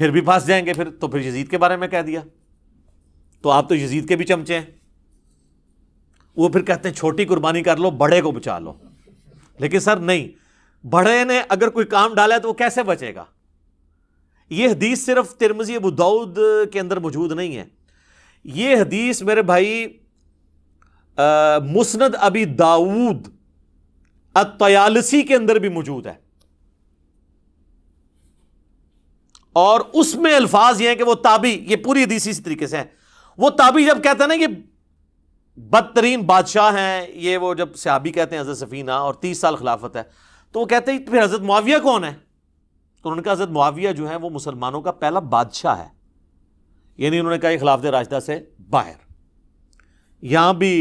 پھر بھی پھنس جائیں گے، پھر یزید کے بارے میں کہہ دیا، تو آپ تو یزید کے بھی چمچے ہیں۔ وہ پھر کہتے ہیں چھوٹی قربانی کر لو، بڑے کو بچا لو، لیکن سر نہیں، بڑے نے اگر کوئی کام ڈالا ہے تو وہ کیسے بچے گا؟ یہ حدیث صرف ترمذی ابو داؤد کے اندر موجود نہیں ہے، یہ حدیث میرے بھائی مسند ابی داؤد الطیالسی کے اندر بھی موجود ہے، اور اس میں الفاظ یہ ہیں کہ وہ تابعی، یہ پوری حدیث اسی طریقے سے ہے، وہ تابعی جب کہتا ہے نا یہ بدترین بادشاہ ہیں، یہ وہ جب صحابی کہتے ہیں حضرت سفینہ اور 30 سال خلافت ہے، تو وہ کہتے ہیں پھر حضرت معاویہ کون ہے؟ تو انہوں نے کہا حضرت معاویہ جو ہے وہ مسلمانوں کا پہلا بادشاہ ہے، یعنی انہوں نے کہا یہ خلافت راشدہ سے باہر۔ یہاں بھی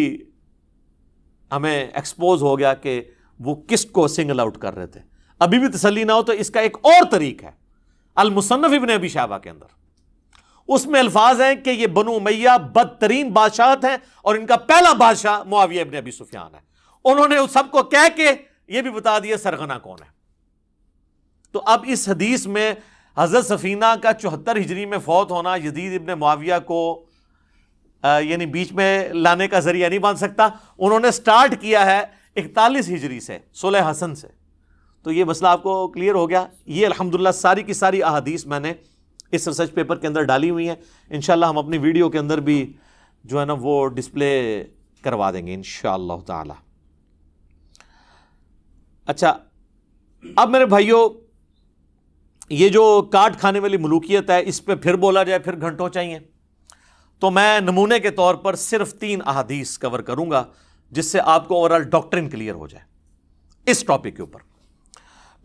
ہمیں ایکسپوز ہو گیا کہ وہ کس کو سنگل آؤٹ کر رہے تھے۔ ابھی بھی تسلی نہ ہو تو اس کا ایک اور طریق ہے المصنف ابن ابی شیبہ کے اندر، اس میں الفاظ ہیں کہ یہ بنو امیہ بدترین بادشاہت ہیں اور ان کا پہلا بادشاہ معاویہ ابن ابی سفیان ہے۔ انہوں نے اس سب کو کہہ کے یہ بھی بتا دیا سرغنہ کون ہے۔ تو اب اس حدیث میں حضرت سفینہ کا 74 ہجری میں فوت ہونا یزید ابن معاویہ کو یعنی بیچ میں لانے کا ذریعہ نہیں بن سکتا۔ انہوں نے سٹارٹ کیا ہے 41 ہجری سے، صلح حسن سے۔ تو یہ مسئلہ آپ کو کلیئر ہو گیا۔ یہ الحمدللہ ساری کی ساری احادیث میں نے اس ریسرچ پیپر کے اندر ڈالی ہوئی ہیں، انشاءاللہ ہم اپنی ویڈیو کے اندر بھی جو ہے نا وہ ڈسپلے کروا دیں گے انشاءاللہ تعالی۔ اچھا، اب میرے بھائیوں یہ جو کاٹ کھانے والی ملوکیت ہے اس پہ پھر بولا جائے پھر گھنٹوں چاہیے، تو میں نمونے کے طور پر صرف 3 احادیث کور کروں گا جس سے آپ کو اوورال ڈاکٹرن کلیئر ہو جائے اس ٹاپک کے اوپر۔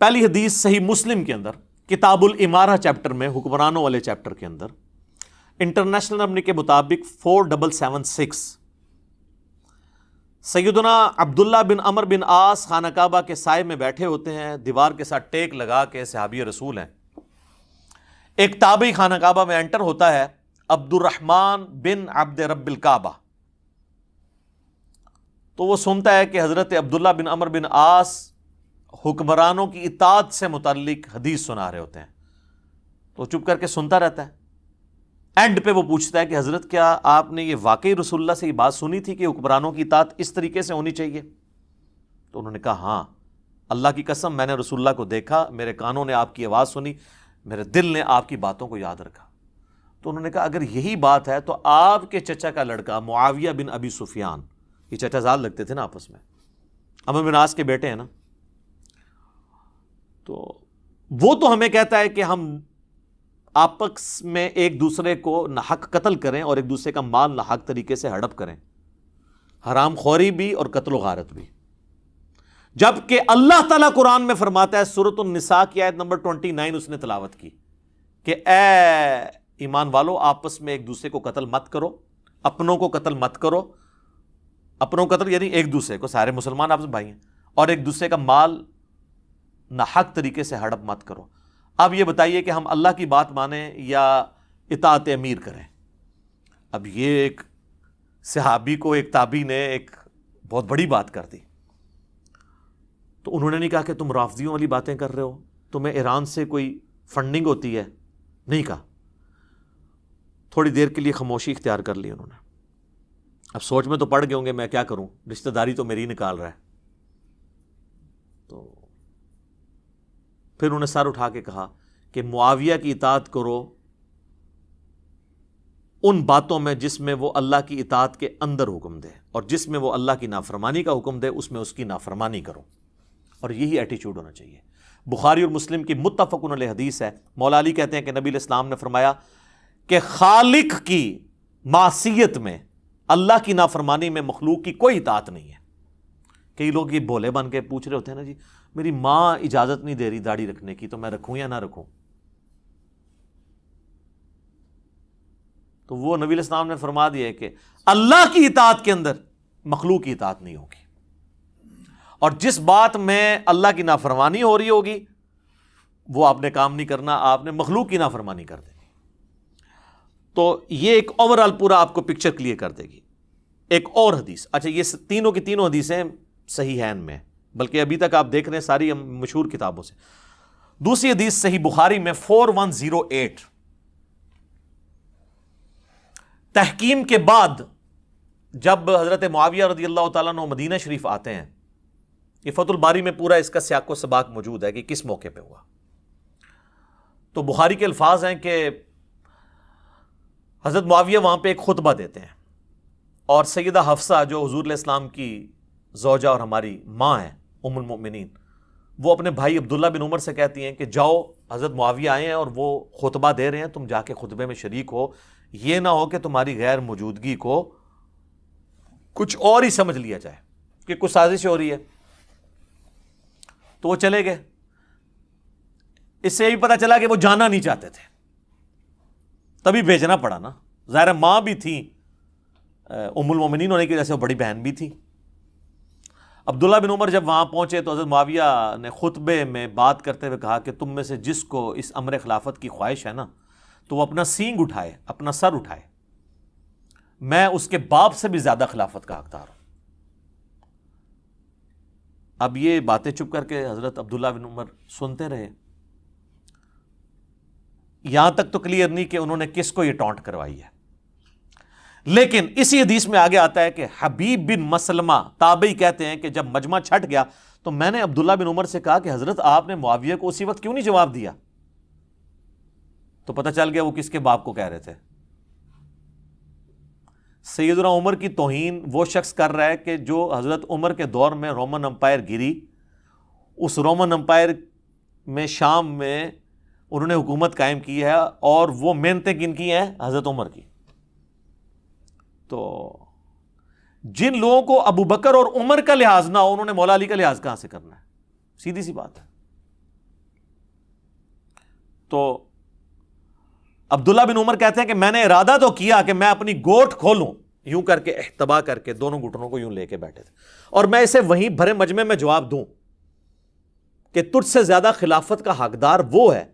پہلی حدیث صحیح مسلم کے اندر کتاب الامارہ چیپٹر میں، حکمرانوں والے چیپٹر کے اندر، انٹرنیشنل نمبر کے مطابق 4776، سیدنا عبداللہ بن عمر بن عاص خانہ کعبہ کے سائے میں بیٹھے ہوتے ہیں، دیوار کے ساتھ ٹیک لگا کے، صحابی رسول ہیں۔ ایک تابعی خانہ کعبہ میں انٹر ہوتا ہے، عبد الرحمن بن عبد رب الکعبہ، تو وہ سنتا ہے کہ حضرت عبداللہ بن عمر بن عاص حکمرانوں کی اطاعت سے متعلق حدیث سنا رہے ہوتے ہیں، تو چپ کر کے سنتا رہتا ہے۔ اینڈ پہ وہ پوچھتا ہے کہ حضرت کیا آپ نے یہ واقعی رسول اللہ سے یہ بات سنی تھی کہ حکمرانوں کی اطاعت اس طریقے سے ہونی چاہیے؟ تو انہوں نے کہا ہاں، اللہ کی قسم میں نے رسول اللہ کو دیکھا، میرے کانوں نے آپ کی آواز سنی، میرے دل نے آپ کی باتوں کو یاد رکھا۔ تو انہوں نے کہا اگر یہی بات ہے تو آپ کے چچا کا لڑکا معاویہ بن ابی سفیان، یہ چچا زاد لگتے تھے نا آپس میں، عمرو بن عاص کے بیٹے ہیں نا، تو وہ تو ہمیں کہتا ہے کہ ہم آپس میں ایک دوسرے کو ناحق قتل کریں اور ایک دوسرے کا مال ناحق طریقے سے ہڑپ کریں، حرام خوری بھی اور قتل و غارت بھی، جبکہ اللہ تعالیٰ قرآن میں فرماتا ہے، سورۃ النساء کی آیت نمبر 29 اس نے تلاوت کی کہ اے ایمان والو آپس میں ایک دوسرے کو قتل مت کرو، اپنوں کو قتل مت کرو، اپنوں قتل یعنی ایک دوسرے کو، سارے مسلمان آپس میں بھائی ہیں، اور ایک دوسرے کا مال ناحق طریقے سے ہڑپ مت کرو۔ اب یہ بتائیے کہ ہم اللہ کی بات مانیں یا اطاعت امیر کریں؟ اب یہ ایک صحابی کو ایک تابعی نے ایک بہت بڑی بات کر دی، تو انہوں نے نہیں کہا کہ تم رافضیوں والی باتیں کر رہے ہو، تمہیں ایران سے کوئی فنڈنگ ہوتی ہے، نہیں کہا۔ تھوڑی دیر کے لیے خاموشی اختیار کر لی انہوں نے۔ اب سوچ میں تو پڑ گئے ہوں گے میں کیا کروں، رشتہ داری تو میری نکال رہا ہے۔ تو پھر انہوں نے سر اٹھا کے کہا کہ معاویہ کی اطاعت کرو ان باتوں میں جس میں وہ اللہ کی اطاعت کے اندر حکم دے، اور جس میں وہ اللہ کی نافرمانی کا حکم دے اس میں اس کی نافرمانی کرو، اور یہی ایٹیچیوڈ ہونا چاہیے۔ بخاری اور مسلم کی متفق علیہ حدیث ہے، مولا علی کہتے ہیں کہ نبی علیہ السلام نے فرمایا کہ خالق کی معصیت میں، اللہ کی نافرمانی میں مخلوق کی کوئی اطاعت نہیں ہے۔ کئی لوگ یہ بولے بن کے پوچھ رہے ہوتے ہیں نا جی میری ماں اجازت نہیں دے رہی داڑھی رکھنے کی تو میں رکھوں یا نہ رکھوں؟ تو وہ نبی علیہ السلام نے فرما دیا ہے کہ اللہ کی اطاعت کے اندر مخلوق کی اطاعت نہیں ہوگی، اور جس بات میں اللہ کی نافرمانی ہو رہی ہوگی وہ آپ نے کام نہیں کرنا، آپ نے مخلوق کی نافرمانی کر دینی۔ تو یہ ایک اوورال پورا آپ کو پکچر کلیئر کر دے گی۔ ایک اور حدیث، اچھا یہ تینوں کی تینوں حدیثیں صحیحین میں، بلکہ ابھی تک آپ دیکھ رہے ہیں ساری مشہور کتابوں سے۔ دوسری حدیث صحیح بخاری میں 4108، تحکیم کے بعد جب حضرت معاویہ رضی اللہ تعالیٰ عنہ مدینہ شریف آتے ہیں، یہ فتح الباری میں پورا اس کا سیاق و سباق موجود ہے کہ کس موقع پہ ہوا. تو بخاری کے الفاظ ہیں کہ حضرت معاویہ وہاں پہ ایک خطبہ دیتے ہیں، اور سیدہ حفصہ جو حضور علیہ السلام کی زوجہ اور ہماری ماں ہیں ام المؤمنین، وہ اپنے بھائی عبداللہ بن عمر سے کہتی ہیں کہ جاؤ، حضرت معاویہ آئے ہیں اور وہ خطبہ دے رہے ہیں، تم جا کے خطبے میں شریک ہو، یہ نہ ہو کہ تمہاری غیر موجودگی کو کچھ اور ہی سمجھ لیا جائے کہ کچھ سازش ہو رہی ہے. تو وہ چلے گئے. اس سے یہ بھی پتا چلا کہ وہ جانا نہیں چاہتے تھے، تبھی بھیجنا پڑا نا. ظاہر ماں بھی تھی، ام المومنین ہونے کی وجہ سے وہ بڑی بہن بھی تھی. عبداللہ بن عمر جب وہاں پہنچے تو حضرت معاویہ نے خطبے میں بات کرتے ہوئے کہا کہ تم میں سے جس کو اس امر خلافت کی خواہش ہے نا، تو وہ اپنا سینگ اٹھائے، اپنا سر اٹھائے. میں اس کے باپ سے بھی زیادہ خلافت کا حقدار ہوں. اب یہ باتیں چپ کر کے حضرت عبداللہ بن عمر سنتے رہے. یہاں تک تو کلیئر نہیں کہ انہوں نے کس کو یہ ٹونٹ کروائی ہے، لیکن اسی حدیث میں آگے آتا ہے کہ حبیب بن مسلمہ تابعی کہتے ہیں کہ جب مجمع چھٹ گیا تو میں نے عبداللہ بن عمر سے کہا کہ حضرت آپ نے معاویہ کو اسی وقت کیوں نہیں جواب دیا؟ تو پتہ چل گیا وہ کس کے باپ کو کہہ رہے تھے. سیدنا عمر کی توہین وہ شخص کر رہا ہے کہ جو حضرت عمر کے دور میں رومن امپائر گری، اس رومن امپائر میں شام میں انہوں نے حکومت قائم کی ہے، اور وہ محنتیں کن کی ہیں؟ حضرت عمر کی. تو جن لوگوں کو ابو بکر اور عمر کا لحاظ نہ ہو، انہوں نے مولا علی کا لحاظ کہاں سے کرنا ہے؟ سیدھی سی بات ہے. تو عبداللہ بن عمر کہتے ہیں کہ میں نے ارادہ تو کیا کہ میں اپنی گوٹ کھولوں، یوں کر کے احتبا کر کے دونوں گھٹنوں کو یوں لے کے بیٹھے تھے، اور میں اسے وہیں بھرے مجمع میں جواب دوں کہ تجھ سے زیادہ خلافت کا حقدار وہ ہے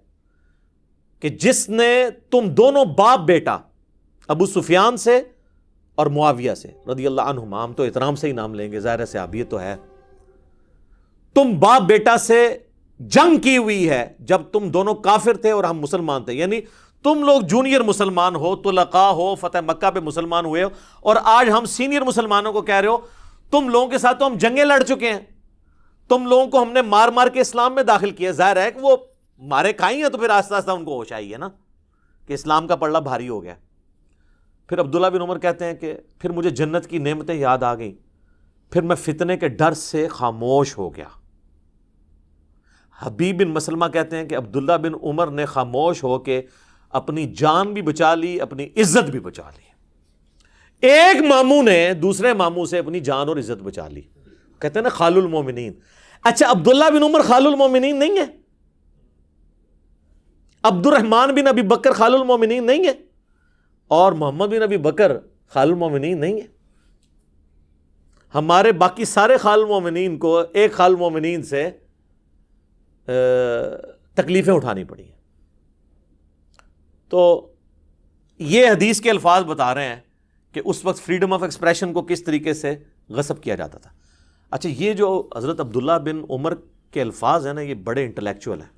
کہ جس نے تم دونوں باپ بیٹا ابو سفیان سے اور معاویہ سے رضی اللہ عنہما، ہم تو احترام سے ہی نام لیں گے، ظاہر صحابیت تو ہے، تم باپ بیٹا سے جنگ کی ہوئی ہے جب تم دونوں کافر تھے اور ہم مسلمان تھے. یعنی تم لوگ جونیئر مسلمان ہو، طلقاء ہو، فتح مکہ پہ مسلمان ہوئے ہو، اور آج ہم سینئر مسلمانوں کو کہہ رہے ہو تم لوگوں کے ساتھ تو ہم جنگیں لڑ چکے ہیں، تم لوگوں کو ہم نے مار مار کے اسلام میں داخل کیا. ظاہر ہے کہ وہ مارے کھائی ہیں تو پھر آہستہ آہستہ ان کو ہوش آئی ہے نا کہ اسلام کا پلڑا بھاری ہو گیا. پھر عبداللہ بن عمر کہتے ہیں کہ پھر مجھے جنت کی نعمتیں یاد آ گئیں، پھر میں فتنے کے ڈر سے خاموش ہو گیا. حبیب بن مسلمہ کہتے ہیں کہ عبداللہ بن عمر نے خاموش ہو کے اپنی جان بھی بچا لی، اپنی عزت بھی بچا لی. ایک ماموں نے دوسرے ماموں سے اپنی جان اور عزت بچا لی. کہتے ہیں نا خال المومنین. اچھا عبداللہ بن عمر خال المومنین نہیں ہے؟ عبد الرحمن بن ابی بکر خال المومنین نہیں ہے؟ اور محمد بن ابی بکر خال المومنین نہیں ہے؟ ہمارے باقی سارے خال المومنین کو ایک خال المومنین سے تکلیفیں اٹھانی پڑی ہیں. تو یہ حدیث کے الفاظ بتا رہے ہیں کہ اس وقت فریڈم آف ایکسپریشن کو کس طریقے سے غصب کیا جاتا تھا. اچھا یہ جو حضرت عبداللہ بن عمر کے الفاظ ہیں نا، یہ بڑے انٹلیکچوئل ہیں.